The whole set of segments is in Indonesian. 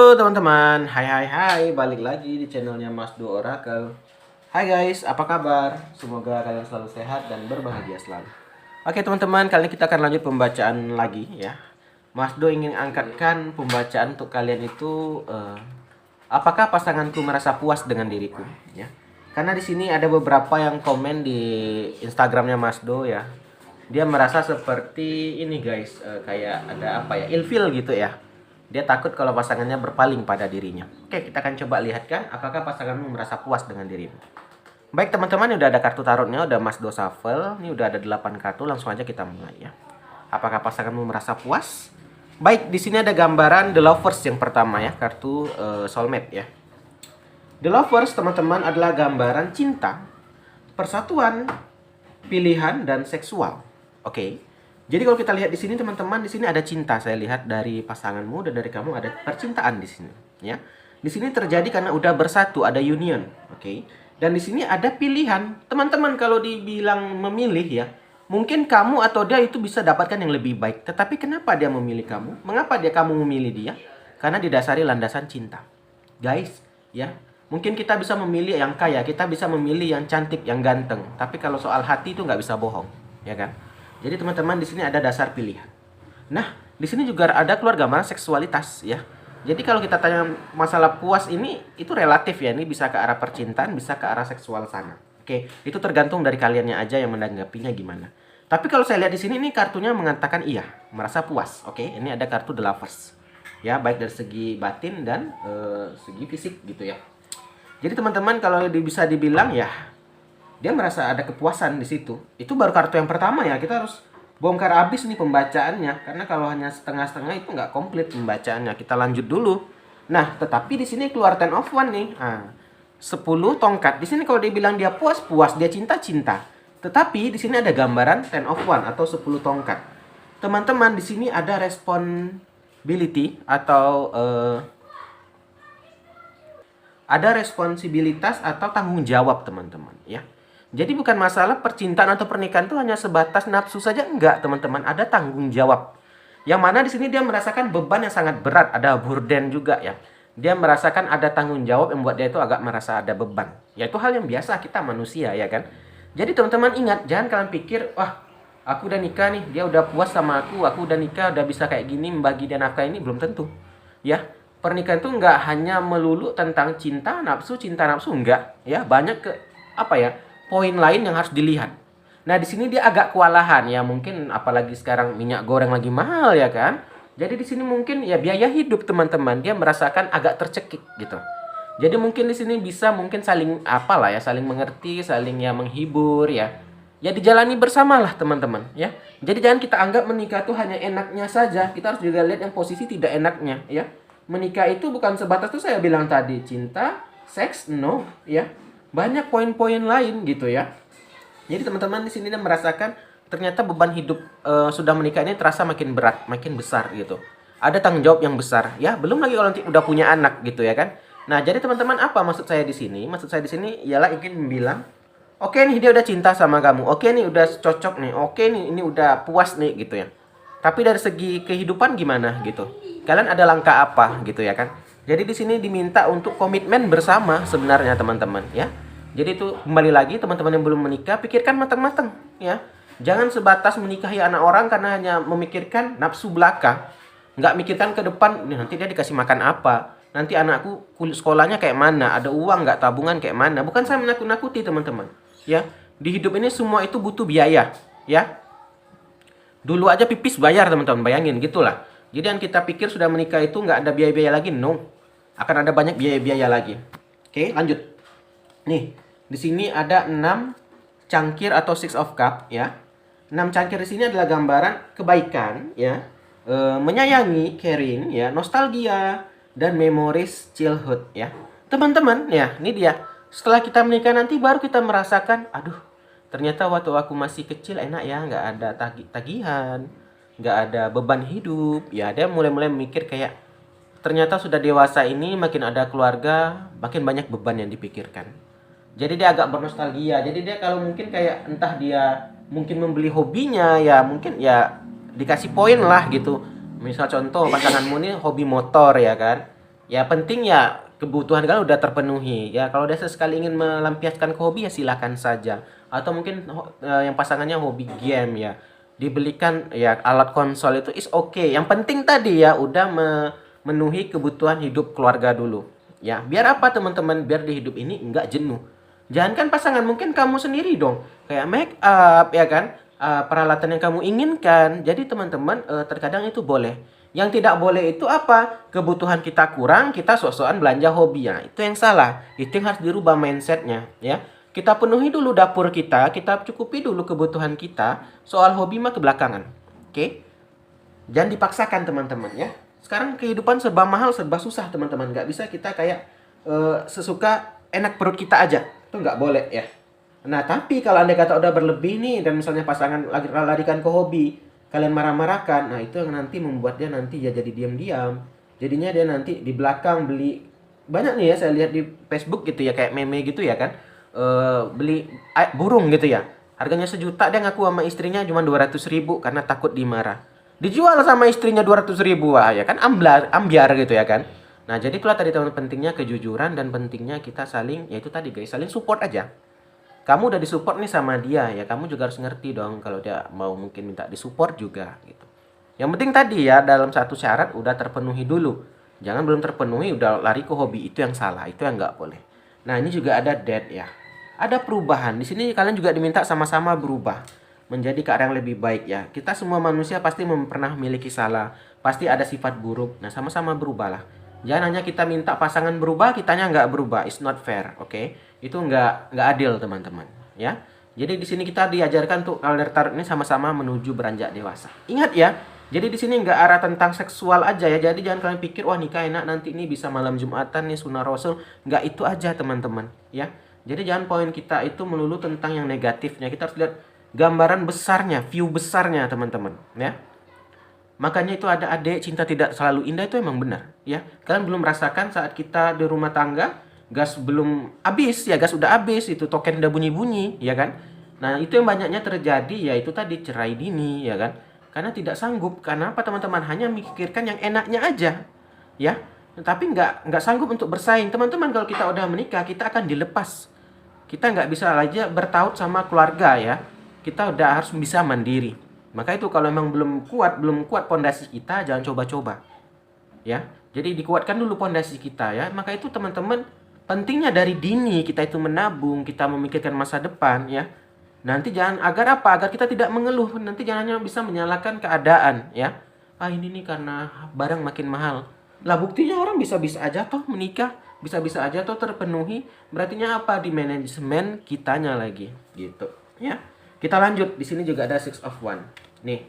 Halo teman-teman, hai, balik lagi di channelnya Mas Do Oracle. Hai guys, apa kabar? Semoga kalian selalu sehat dan berbahagia selalu. Oke teman-teman, kali ini kita akan lanjut pembacaan lagi ya. Mas Do ingin angkatkan pembacaan untuk kalian itu apakah pasanganku merasa puas dengan diriku ya. Karena di sini ada beberapa yang komen di Instagramnya Mas Do ya. Dia merasa seperti ini guys, kayak ada apa ya, ilfil gitu ya. Dia takut kalau pasangannya berpaling pada dirinya. Oke, kita akan coba lihat kan apakah pasanganmu merasa puas dengan dirimu. Baik teman-teman, udah ada kartu tarotnya, udah Mas Do shuffle. Ini udah ada 8 kartu, langsung aja kita mulai ya. Apakah pasanganmu merasa puas? Baik, di sini ada gambaran The Lovers yang pertama ya, kartu soulmate ya. The Lovers teman-teman adalah gambaran cinta, persatuan, pilihan dan seksual. Oke. Jadi kalau kita lihat di sini teman-teman, di sini ada cinta. Saya lihat dari pasanganmu dan dari kamu ada percintaan di sini, ya. Di sini terjadi karena udah bersatu, ada union, oke. Dan di sini ada pilihan. Teman-teman kalau dibilang memilih ya, mungkin kamu atau dia itu bisa dapatkan yang lebih baik. Tetapi kenapa dia memilih kamu? Mengapa kamu memilih dia? Karena didasari landasan cinta. Guys, ya. Mungkin kita bisa memilih yang kaya, kita bisa memilih yang cantik, yang ganteng. Tapi kalau soal hati itu nggak bisa bohong, ya kan? Jadi teman-teman di sini ada dasar pilihan. Nah, di sini juga ada keluar gambaran seksualitas ya. Jadi kalau kita tanya masalah puas ini itu relatif ya. Ini bisa ke arah percintaan, bisa ke arah seksual sana. Oke, itu tergantung dari kaliannya aja yang menanggapinya gimana. Tapi kalau saya lihat di sini ini kartunya mengatakan iya, merasa puas. Oke, ini ada kartu The Lovers. Ya, baik dari segi batin dan segi fisik gitu ya. Jadi teman-teman kalau bisa dibilang ya dia merasa ada kepuasan di situ. Itu baru kartu yang pertama ya. Kita harus bongkar habis nih pembacaannya. Karena kalau hanya setengah-setengah itu nggak komplit pembacaannya. Kita lanjut dulu. Nah, tetapi di sini keluar Ten of One nih. Nah, 10 tongkat. Di sini kalau dibilang dia puas, puas. Dia cinta, cinta. Tetapi di sini ada gambaran Ten of One atau 10 tongkat. Teman-teman, di sini ada responsibility atau ada responsibilitas atau tanggung jawab teman-teman ya. Jadi bukan masalah percintaan atau pernikahan itu hanya sebatas nafsu saja, enggak teman-teman, ada tanggung jawab. Yang mana di sini dia merasakan beban yang sangat berat, ada burden juga ya. Dia merasakan ada tanggung jawab yang membuat dia itu agak merasa ada beban. Ya itu hal yang biasa kita manusia ya kan. Jadi teman-teman ingat, jangan kalian pikir, wah aku udah nikah nih, dia udah puas sama aku udah nikah, udah bisa kayak gini membagi dia nafkah, ini belum tentu. Ya, pernikahan itu enggak hanya melulu tentang cinta nafsu enggak ya, banyak ke apa ya? Poin lain yang harus dilihat. Nah, di sini dia agak kewalahan ya, mungkin apalagi sekarang minyak goreng lagi mahal ya kan. Jadi di sini mungkin ya biaya hidup teman-teman, dia merasakan agak tercekik gitu. Jadi mungkin di sini bisa mungkin saling apalah ya, saling mengerti, saling ya menghibur ya. Ya dijalani bersamalah teman-teman ya. Jadi jangan kita anggap menikah itu hanya enaknya saja, kita harus juga lihat yang posisi tidak enaknya ya. Menikah itu bukan sebatas tuh saya bilang tadi cinta, seks, no ya. Banyak poin-poin lain gitu ya. Jadi teman-teman di sini dia merasakan ternyata beban hidup sudah menikah ini terasa makin berat, makin besar gitu. Ada tanggung jawab yang besar ya, belum lagi kalau nanti udah punya anak gitu ya kan. Nah, jadi teman-teman apa maksud saya di sini? Maksud saya di sini ialah ingin bilang, oke nih dia udah cinta sama kamu. Oke nih udah cocok nih. Oke nih ini udah puas nih gitu ya. Tapi dari segi kehidupan gimana gitu? Kalian ada langkah apa gitu ya kan? Jadi di sini diminta untuk komitmen bersama sebenarnya teman-teman ya. Jadi itu kembali lagi teman-teman yang belum menikah, pikirkan matang-matang ya. Jangan sebatas menikahi anak orang karena hanya memikirkan nafsu belaka. Nggak mikirkan ke depan, nanti dia dikasih makan apa. Nanti anakku sekolahnya kayak mana, ada uang nggak, tabungan kayak mana. Bukan saya menakut-nakuti teman-teman ya. Di hidup ini semua itu butuh biaya ya. Dulu aja pipis bayar teman-teman, bayangin gitulah. Jadi yang kita pikir sudah menikah itu nggak ada biaya-biaya lagi, no. Akan ada banyak biaya-biaya lagi. Oke, lanjut. Nih, di sini ada 6 cangkir atau Six of Cup ya. 6 cangkir di sini adalah gambaran kebaikan ya. Menyayangi, caring ya, nostalgia dan memories childhood ya. Teman-teman, ya, ini dia. Setelah kita menikah nanti baru kita merasakan, aduh, ternyata waktu aku masih kecil enak ya, nggak ada tagihan, nggak ada beban hidup. Ya, dia mulai-mulai mikir kayak ternyata sudah dewasa ini makin ada keluarga, makin banyak beban yang dipikirkan. Jadi dia agak bernostalgia. Jadi dia kalau mungkin kayak entah dia mungkin membeli hobinya ya, mungkin ya dikasih poin lah gitu. Misal contoh pasanganmu nih hobi motor ya kan. Ya penting ya kebutuhan kalian udah terpenuhi. Ya kalau udah sesekali ingin melampiaskan ke hobi ya silakan saja. Atau mungkin yang pasangannya hobi game ya. Dibelikan ya alat konsol itu is okay. Yang penting tadi ya udah memenuhi kebutuhan hidup keluarga dulu. Ya, biar apa teman-teman? Biar di hidup ini enggak jenuh. Jangan kan pasangan, mungkin kamu sendiri dong. Kayak make up ya kan? Peralatan yang kamu inginkan. Jadi teman-teman terkadang itu boleh. Yang tidak boleh itu apa? Kebutuhan kita kurang, kita sok-sokan belanja hobi ya. Itu yang salah. Itu yang harus dirubah mindsetnya ya. Kita penuhi dulu dapur kita cukupi dulu kebutuhan kita. Soal hobi mah kebelakangan. Oke? Jangan dipaksakan teman-teman ya. Sekarang kehidupan serba mahal, serba susah teman-teman. Nggak bisa kita kayak sesuka enak perut kita aja. Itu nggak boleh ya. Nah, tapi kalau andai kata udah berlebih nih dan misalnya pasangan lagi larikan ke hobi, kalian marah-marahkan, nah itu yang nanti membuat dia nanti ya jadi diam-diam. Jadinya dia nanti di belakang beli banyak nih ya saya lihat di Facebook gitu ya kayak meme gitu ya kan. Beli burung gitu ya. Harganya 1 juta dia ngaku sama istrinya cuma 200 ribu karena takut dimarah. Dijual sama istrinya 200 ribu wah ya kan ambiar gitu ya kan. Nah, jadi kalau tadi teman pentingnya kejujuran dan pentingnya kita saling yaitu tadi guys, saling support aja. Kamu udah disupport nih sama dia ya, kamu juga harus ngerti dong kalau dia mau mungkin minta disupport juga gitu. Yang penting tadi ya dalam satu syarat udah terpenuhi dulu. Jangan belum terpenuhi udah lari ke hobi, itu yang salah, itu yang nggak boleh. Nah, ini juga ada dead ya. Ada perubahan. Di sini kalian juga diminta sama-sama berubah menjadi ke arah yang lebih baik ya. Kita semua manusia pasti pernah memiliki salah, pasti ada sifat buruk. Nah, sama-sama berubahlah. Jangan hanya kita minta pasangan berubah, kitanya nggak berubah. It's not fair, oke? Itu nggak adil teman-teman, ya. Jadi di sini kita diajarkan tuh kalender tarot ini sama-sama menuju beranjak dewasa. Ingat ya, jadi di sini nggak arah tentang seksual aja ya. Jadi jangan kalian pikir wah nikah enak nanti ini bisa malam Jumatan nih sunah Rasul. Nggak itu aja teman-teman, ya. Jadi jangan poin kita itu melulu tentang yang negatifnya. Kita harus lihat gambaran besarnya, view besarnya teman-teman, ya. Makanya itu ada adik cinta tidak selalu indah itu emang benar ya. Kalian belum merasakan saat kita di rumah tangga gas belum habis ya, gas udah habis itu token udah bunyi-bunyi ya kan. Nah, itu yang banyaknya terjadi ya itu tadi cerai dini ya kan. Karena tidak sanggup. Karena apa teman-teman? Hanya memikirkan yang enaknya aja ya. Tapi nggak sanggup untuk bersaing. Teman-teman kalau kita udah menikah kita akan dilepas. Kita nggak bisa aja bertaut sama keluarga ya. Kita udah harus bisa mandiri. Maka itu kalau memang belum kuat pondasi kita, jangan coba-coba. Ya. Jadi dikuatkan dulu pondasi kita ya. Maka itu teman-teman pentingnya dari dini kita itu menabung, kita memikirkan masa depan ya. Nanti jangan agar apa? Agar kita tidak mengeluh. Nanti jangan hanya bisa menyalahkan keadaan ya. Ah ini nih karena barang makin mahal. Lah buktinya orang bisa-bisa aja toh menikah, bisa-bisa aja toh terpenuhi. Berartinya apa? Di manajemen kitanya lagi gitu ya. Kita lanjut. Di sini juga ada Six of Wands. Nih.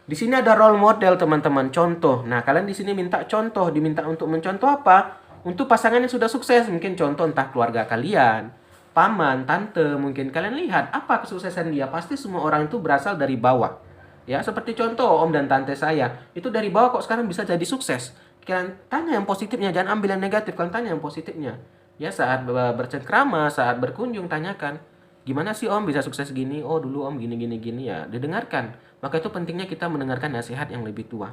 Di sini ada role model teman-teman, contoh. Nah, kalian di sini minta contoh, diminta untuk mencontoh apa? Untuk pasangan yang sudah sukses, mungkin contoh entah keluarga kalian, paman, tante, mungkin kalian lihat apa kesuksesan dia. Pasti semua orang itu berasal dari bawah. Ya, seperti contoh om dan tante saya, itu dari bawah kok sekarang bisa jadi sukses. Kalian tanya yang positifnya, jangan ambil yang negatif, kalian tanya yang positifnya. Ya, saat bercengkrama, saat berkunjung tanyakan, gimana sih om bisa sukses gini? Oh dulu om gini gini gini ya. Didengarkan. Maka itu pentingnya kita mendengarkan nasihat yang lebih tua.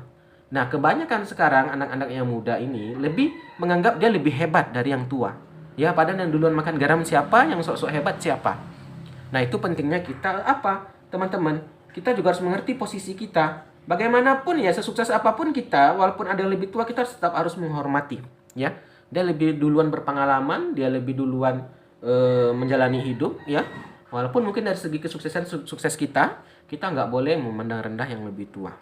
Nah kebanyakan sekarang anak-anak yang muda ini lebih menganggap dia lebih hebat dari yang tua. Ya padahal yang duluan makan garam siapa? Yang sok-sok hebat siapa? Nah itu pentingnya kita apa? Teman-teman, kita juga harus mengerti posisi kita. Bagaimanapun ya sesukses apapun kita, walaupun ada yang lebih tua kita tetap harus menghormati. Ya, dia lebih duluan berpengalaman, dia lebih duluan menjalani hidup ya. Walaupun mungkin dari segi kesuksesan sukses kita nggak boleh memandang rendah yang lebih tua.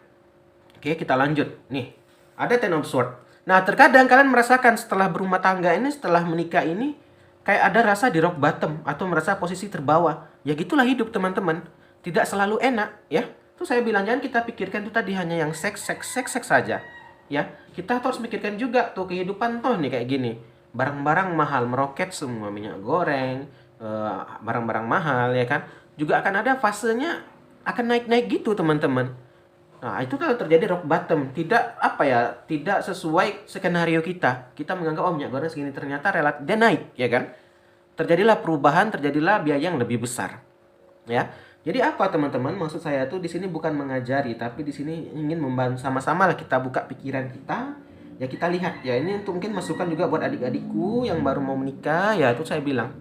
Oke, kita lanjut. Nih, ada Ten of Swords. Nah, terkadang kalian merasakan setelah berumah tangga ini, setelah menikah ini, kayak ada rasa di rock bottom atau merasa posisi terbawah. Ya gitulah hidup teman-teman. Tidak selalu enak ya. Tuh saya bilang jangan kita pikirkan itu tadi hanya yang seks saja. Ya, kita harus mikirkan juga tuh kehidupan toh nih kayak gini. Barang-barang mahal meroket semua, minyak goreng, barang-barang mahal ya kan. Juga akan ada fasenya akan naik-naik gitu teman-teman. Nah, itu kalau terjadi rock bottom, tidak sesuai skenario kita. Kita menganggap oh minyak goreng segini ternyata relatif dia naik ya kan. Terjadilah perubahan, terjadilah biaya yang lebih besar. Ya. Jadi apa teman-teman? Maksud saya tuh di sini bukan mengajari, tapi di sini ingin membantu sama-sama lah kita buka pikiran kita Ya kita lihat ya, ini untuk mungkin masukan juga buat adik-adikku yang baru mau menikah. Ya itu saya bilang,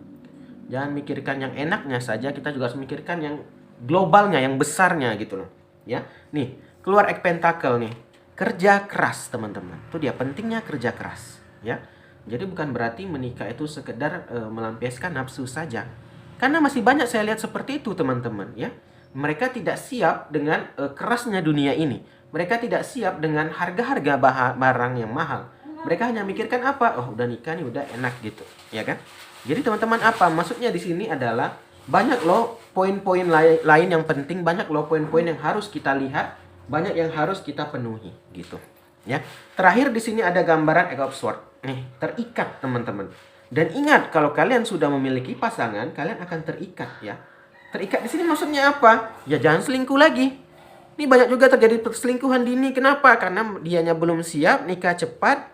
jangan mikirkan yang enaknya saja, kita juga harus mikirkan yang globalnya, yang besarnya gitu loh. Ya, nih keluar egg pentacle nih, kerja keras teman-teman. Itu dia pentingnya kerja keras. Ya, jadi bukan berarti menikah itu sekedar melampiaskan nafsu saja. Karena masih banyak saya lihat seperti itu teman-teman. Ya, mereka tidak siap dengan kerasnya dunia ini. Mereka tidak siap dengan harga-harga barang yang mahal. Mereka hanya mikirkan apa? Oh, udah nikah nih, udah enak gitu, ya kan? Jadi teman-teman, apa maksudnya di sini adalah banyak loh poin-poin lain yang penting, banyak loh poin-poin yang harus kita lihat, banyak yang harus kita penuhi gitu. Ya. Terakhir di sini ada gambaran Egg of Swords. Nih, terikat teman-teman. Dan ingat, kalau kalian sudah memiliki pasangan, kalian akan terikat ya. Terikat di sini maksudnya apa? Ya jangan selingkuh lagi. Ini banyak juga terjadi perselingkuhan dini. Kenapa? Karena dianya belum siap, nikah cepat,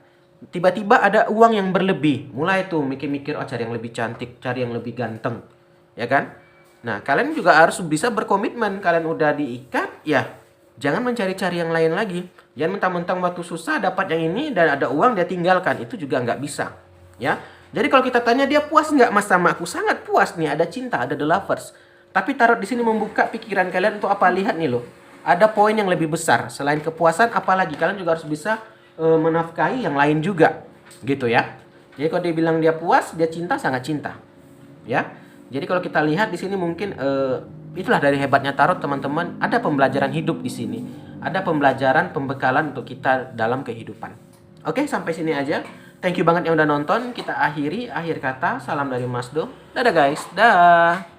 tiba-tiba ada uang yang berlebih. Mulai tuh mikir-mikir, oh cari yang lebih cantik, cari yang lebih ganteng. Ya kan? Nah, kalian juga harus bisa berkomitmen. Kalian udah diikat, ya jangan mencari-cari yang lain lagi. Jangan mentang-mentang waktu susah dapat yang ini dan ada uang dia tinggalkan. Itu juga nggak bisa. Ya. Jadi kalau kita tanya dia puas nggak mas sama aku? Sangat puas nih, ada cinta, ada the lovers. Tapi taruh di sini membuka pikiran kalian untuk apa? Lihat nih loh. Ada poin yang lebih besar selain kepuasan, apalagi kalian juga harus bisa menafkahi yang lain juga gitu ya. Jadi kalau dia bilang dia puas, dia cinta, sangat cinta ya. Jadi kalau kita lihat di sini mungkin itulah dari hebatnya tarot teman-teman, ada pembelajaran hidup di sini, ada pembelajaran pembekalan untuk kita dalam kehidupan. Oke, sampai sini aja. Thank you banget yang udah nonton. Kita akhiri, akhir kata, salam dari Mas Do. Dadah guys, dah.